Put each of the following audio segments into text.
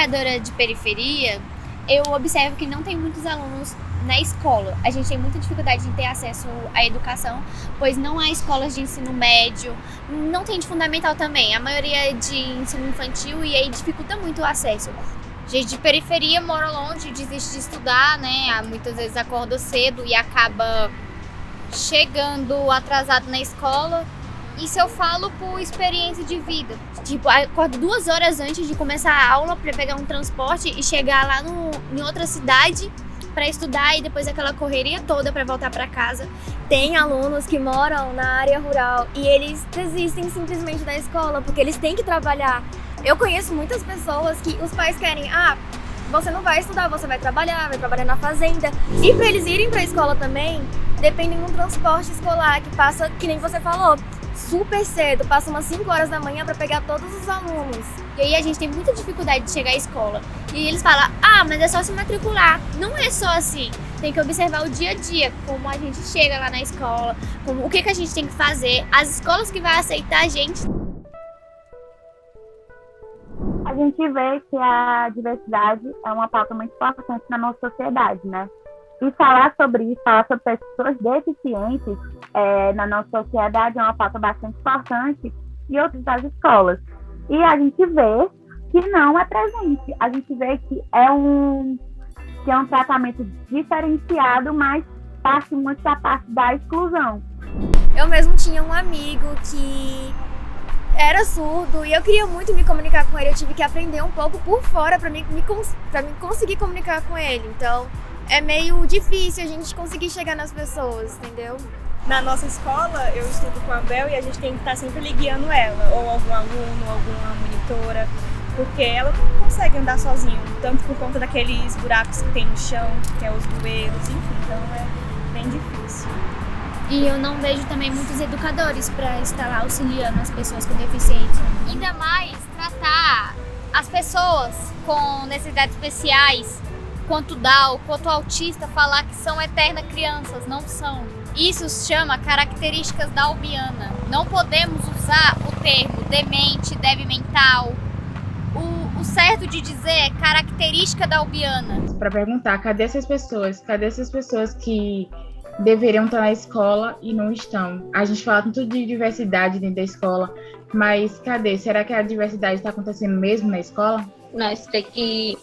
moradora de periferia, eu observo que não tem muitos alunos na escola. A gente tem muita dificuldade de ter acesso à educação, pois não há escolas de ensino médio, não tem de fundamental também. A maioria é de ensino infantil e aí dificulta muito o acesso. Gente de periferia mora longe, desiste de estudar, né? Muitas vezes acorda cedo e acaba chegando atrasado na escola. Isso eu falo por experiência de vida. Tipo, acordo 2 horas antes de começar a aula para pegar um transporte e chegar lá em outra cidade para estudar e depois aquela correria toda para voltar para casa. Tem alunos que moram na área rural e eles desistem simplesmente da escola porque eles têm que trabalhar. Eu conheço muitas pessoas que os pais querem, você não vai estudar, você vai trabalhar na fazenda. E para eles irem para a escola também, dependem de um transporte escolar que passa, que nem você falou, super cedo, passa umas 5 horas da manhã para pegar todos os alunos. E aí a gente tem muita dificuldade de chegar à escola. E eles falam, mas é só se matricular. Não é só assim. Tem que observar o dia a dia, como a gente chega lá na escola, o que a gente tem que fazer, as escolas que vai aceitar a gente. A gente vê que a diversidade é uma pauta muito importante na nossa sociedade, né? E falar sobre isso, falar sobre pessoas deficientes na nossa sociedade é uma pauta bastante importante em outras das escolas. E a gente vê que não é presente. A gente vê que é um tratamento diferenciado, mas parte muito da parte da exclusão. Eu mesmo tinha um amigo que era surdo e eu queria muito me comunicar com ele. Eu tive que aprender um pouco por fora para me conseguir comunicar com ele. Então, é meio difícil a gente conseguir chegar nas pessoas, entendeu? Na nossa escola, eu estudo com a Bel e a gente tem que estar sempre lhe guiando ela, ou algum aluno, ou alguma monitora, porque ela não consegue andar sozinha, tanto por conta daqueles buracos que tem no chão, que é os bueiros, enfim, então é bem difícil. E eu não vejo também muitos educadores para estar lá auxiliando as pessoas com deficiência. Ainda mais tratar as pessoas com necessidades especiais, quanto Down, quanto autista, falar que são eternas crianças, não são. Isso se chama características downiana. Não podemos usar o termo demente, débil mental. O certo de dizer é característica downiana. Para perguntar, cadê essas pessoas? Cadê essas pessoas que deveriam estar na escola e não estão? A gente fala tanto de diversidade dentro da escola, mas cadê? Será que a diversidade está acontecendo mesmo na escola? Nós temos que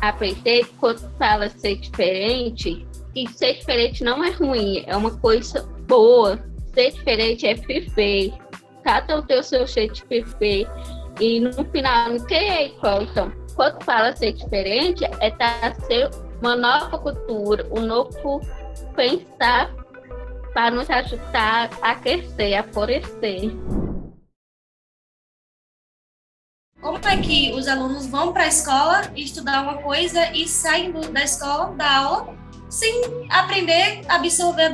aprender, quando fala ser diferente, que ser diferente não é ruim, é uma coisa boa. Ser diferente é viver. Cada um tem o seu jeito de viver. E no final, ninguém é igual. Então, quando fala ser diferente, é trazer uma nova cultura, um novo pensar para nos ajudar a crescer, a florescer. Como é que os alunos vão para a escola estudar uma coisa e saem da escola, da aula, sem aprender, absorver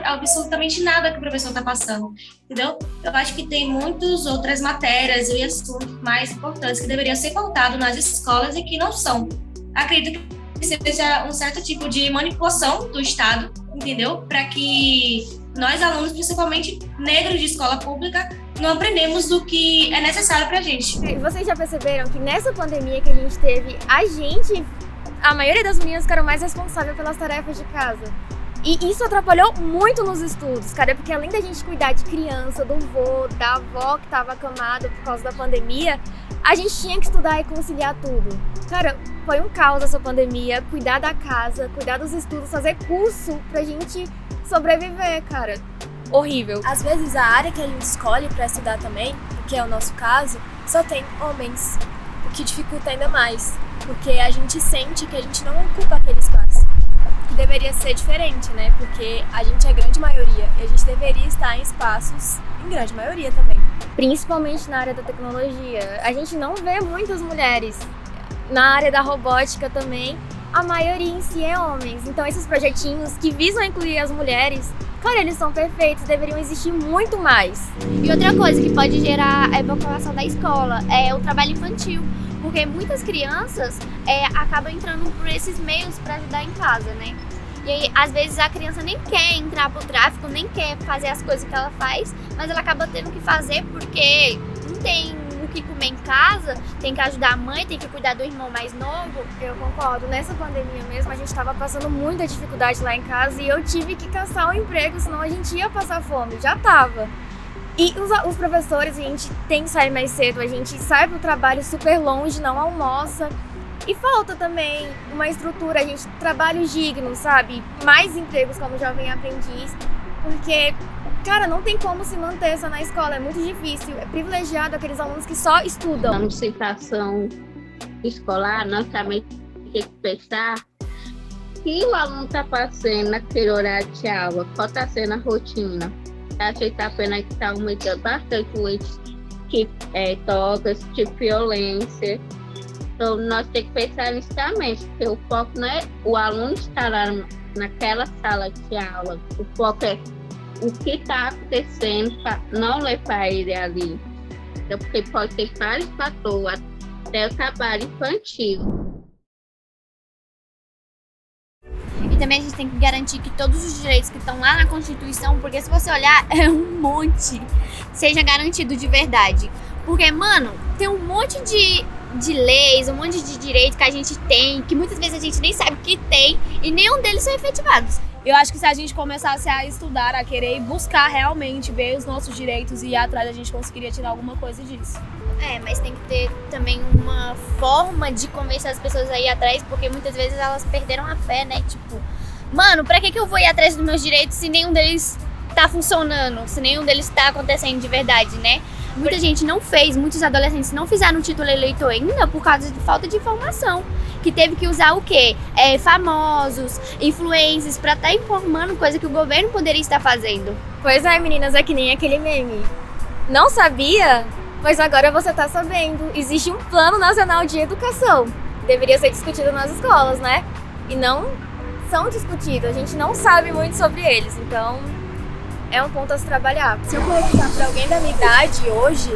absolutamente nada que o professor está passando, entendeu? Eu acho que tem muitas outras matérias e assuntos mais importantes que deveriam ser pautados nas escolas e que não são. Acredito que seja um certo tipo de manipulação do Estado, entendeu? Para que nós, alunos, principalmente negros de escola pública, não aprendemos o que é necessário para a gente. Vocês já perceberam que nessa pandemia que a gente teve, a maioria das meninas ficaram mais responsáveis pelas tarefas de casa. E isso atrapalhou muito nos estudos, cara, porque além da gente cuidar de criança, do vô, da avó que estava acamada por causa da pandemia, a gente tinha que estudar e conciliar tudo. Cara, foi um caos essa pandemia, cuidar da casa, cuidar dos estudos, fazer curso pra gente sobreviver, cara. Horrível. Às vezes a área que a gente escolhe para estudar também, que é o nosso caso, só tem homens, o que dificulta ainda mais, porque a gente sente que a gente não ocupa aquele espaço, que deveria ser diferente, né? Porque a gente é grande maioria e a gente deveria estar em espaços em grande maioria também. Principalmente na área da tecnologia, a gente não vê muitas mulheres. Na área da robótica também, a maioria em si é homens. Então esses projetinhos que visam incluir as mulheres, cara, eles são perfeitos, deveriam existir muito mais. E outra coisa que pode gerar a evacuação da escola é o trabalho infantil, porque muitas crianças acabam entrando por esses meios para ajudar em casa, né? E aí, às vezes, a criança nem quer entrar pro tráfico, nem quer fazer as coisas que ela faz, mas ela acaba tendo que fazer porque não tem o que comer em casa, tem que ajudar a mãe, tem que cuidar do irmão mais novo. Eu concordo. Nessa pandemia mesmo, a gente estava passando muita dificuldade lá em casa e eu tive que caçar um emprego, senão a gente ia passar fome. Já tava. E os professores, a gente tem que sair mais cedo, a gente sai pro trabalho super longe, não almoça. E falta também uma estrutura, a gente trabalhos dignos, sabe? Mais empregos como jovem aprendiz, porque, cara, não tem como se manter só na escola, é muito difícil. É privilegiado aqueles alunos que só estudam. Na situação escolar, nós também temos que pensar que o aluno está passando naquele horário de aula, qual está sendo a rotina. A gente está vendo que está aumentando bastante o índice de toques, de violência. Então, nós temos que pensar nisso também, porque o foco não é o aluno estar lá naquela sala de aula. O foco é o que está acontecendo para não levar ele ali. Então, porque pode ter vários fatores, até o trabalho infantil. E também a gente tem que garantir que todos os direitos que estão lá na Constituição, porque se você olhar, é um monte, seja garantido de verdade. Porque, mano, tem um monte de leis, um monte de direitos que a gente tem, que muitas vezes a gente nem sabe que tem, e nenhum deles são efetivados. Eu acho que se a gente começasse a estudar, a querer buscar realmente ver os nossos direitos e ir atrás, a gente conseguiria tirar alguma coisa disso. Mas tem que ter também uma forma de convencer as pessoas a ir atrás, porque muitas vezes elas perderam a fé, né? Tipo, mano, pra que eu vou ir atrás dos meus direitos se nenhum deles tá funcionando, se nenhum deles tá acontecendo de verdade, né? Muita gente não fez, muitos adolescentes não fizeram o título eleitor ainda por causa de falta de informação. Que teve que usar o quê? Famosos, influencers, pra estar informando coisa que o governo poderia estar fazendo. Pois é, meninas, é que nem aquele meme. Não sabia? Pois agora você tá sabendo. Existe um Plano Nacional de Educação. Deveria ser discutido nas escolas, né? E não são discutidos, a gente não sabe muito sobre eles, então é um ponto a se trabalhar. Se eu perguntar para alguém da minha idade hoje,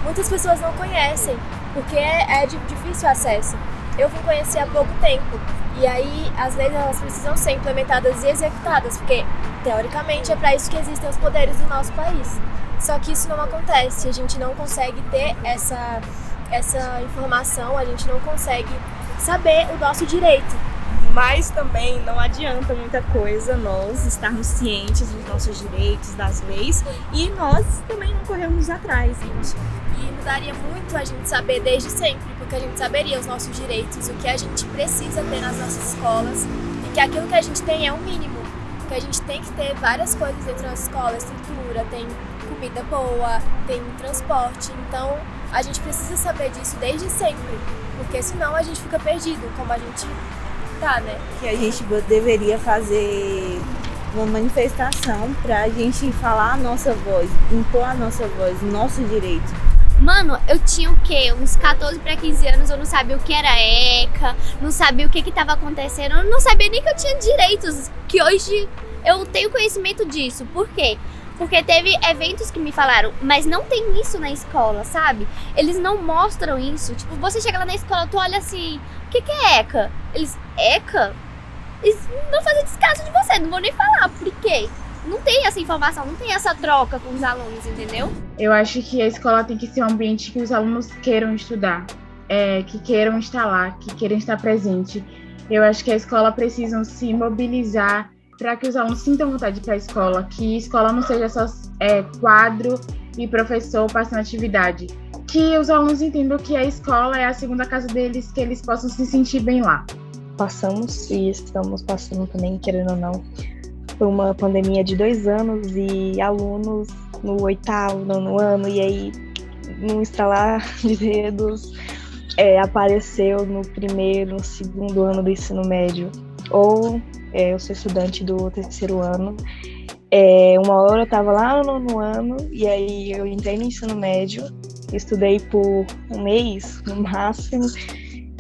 muitas pessoas não conhecem, porque é de difícil acesso. Eu vim conhecer há pouco tempo, e aí as leis elas precisam ser implementadas e executadas, porque teoricamente é para isso que existem os poderes do nosso país. Só que isso não acontece, a gente não consegue ter essa informação, a gente não consegue saber o nosso direito. Mas também não adianta muita coisa nós estarmos cientes dos nossos direitos, das leis, e nós também não corremos atrás, gente. E mudaria muito a gente saber desde sempre, porque a gente saberia os nossos direitos, o que a gente precisa ter nas nossas escolas, e que aquilo que a gente tem é o mínimo, que a gente tem que ter várias coisas dentro da escola, estrutura, tem comida boa, tem transporte, então a gente precisa saber disso desde sempre, porque senão a gente fica perdido, como a gente tá, né? Que a gente deveria fazer uma manifestação pra gente falar a nossa voz, impor a nossa voz, o nosso direito. Mano, eu tinha o quê? Uns 14 para 15 anos, eu não sabia o que era ECA, não sabia o que estava acontecendo, eu não sabia nem que eu tinha direitos, que hoje eu tenho conhecimento disso. Por quê? Porque teve eventos que me falaram, mas não tem isso na escola, sabe? Eles não mostram isso. Tipo, você chega lá na escola, tu olha assim, o que é ECA? Eles, ECA? Eles vão fazer descaso de você, não vou nem falar, por quê? Não tem essa informação, não tem essa troca com os alunos, entendeu? Eu acho que a escola tem que ser um ambiente que os alunos queiram estudar, que queiram estar lá, que queiram estar presente. Eu acho que a escola precisa se mobilizar para que os alunos sintam vontade de ir para a escola, que a escola não seja só quadro e professor passando atividade. Que os alunos entendam que a escola é a segunda casa deles, que eles possam se sentir bem lá. Passamos e estamos passando também, querendo ou não, por uma pandemia de 2 anos e alunos no 8º, 9º ano, e aí, num estralar de dedos, apareceu no 1º, no 2º ano do ensino médio. Ou eu sou estudante do 3º ano. Uma hora eu estava lá no 9º ano, e aí eu entrei no ensino médio, estudei por 1 mês, no máximo,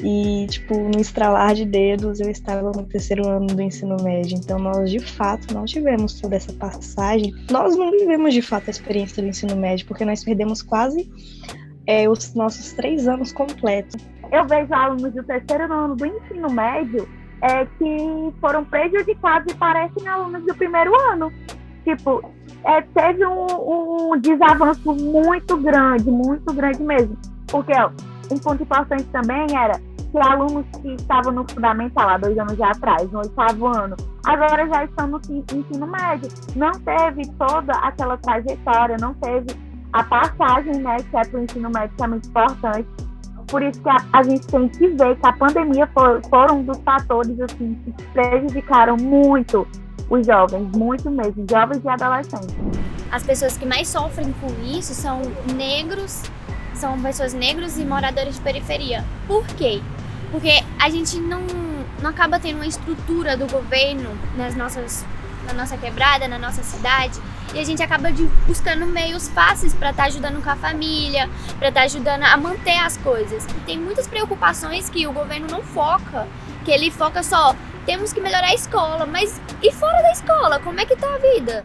e, tipo, no estralar de dedos, eu estava no 3º ano do ensino médio. Então, nós, de fato, não tivemos toda essa passagem. Nós não vivemos, de fato, a experiência do ensino médio, porque nós perdemos quase os nossos 3 anos completos. Eu vejo alunos do 3º ano do ensino médio que foram prejudicados e parecem alunos do 1º ano. Tipo, teve um desavanço muito grande mesmo. Porque um ponto importante também era que alunos que estavam no fundamental há 2 anos já atrás, no 8º ano, agora já estão no ensino médio. Não teve toda aquela trajetória, não teve a passagem, né, que é para o ensino médio, que é muito importante. Por isso que a gente tem que ver que a pandemia foram um dos fatores assim, que prejudicaram muito os jovens, muito mesmo, jovens e adolescentes. As pessoas que mais sofrem com isso são negros, são pessoas negras e moradores de periferia. Por quê? Porque a gente não acaba tendo uma estrutura do governo na nossa quebrada, na nossa cidade, e a gente acaba buscando meios fáceis para estar ajudando com a família, para estar ajudando a manter as coisas. E tem muitas preocupações que o governo não foca, que ele foca só, temos que melhorar a escola, mas e fora da escola, como é que tá a vida?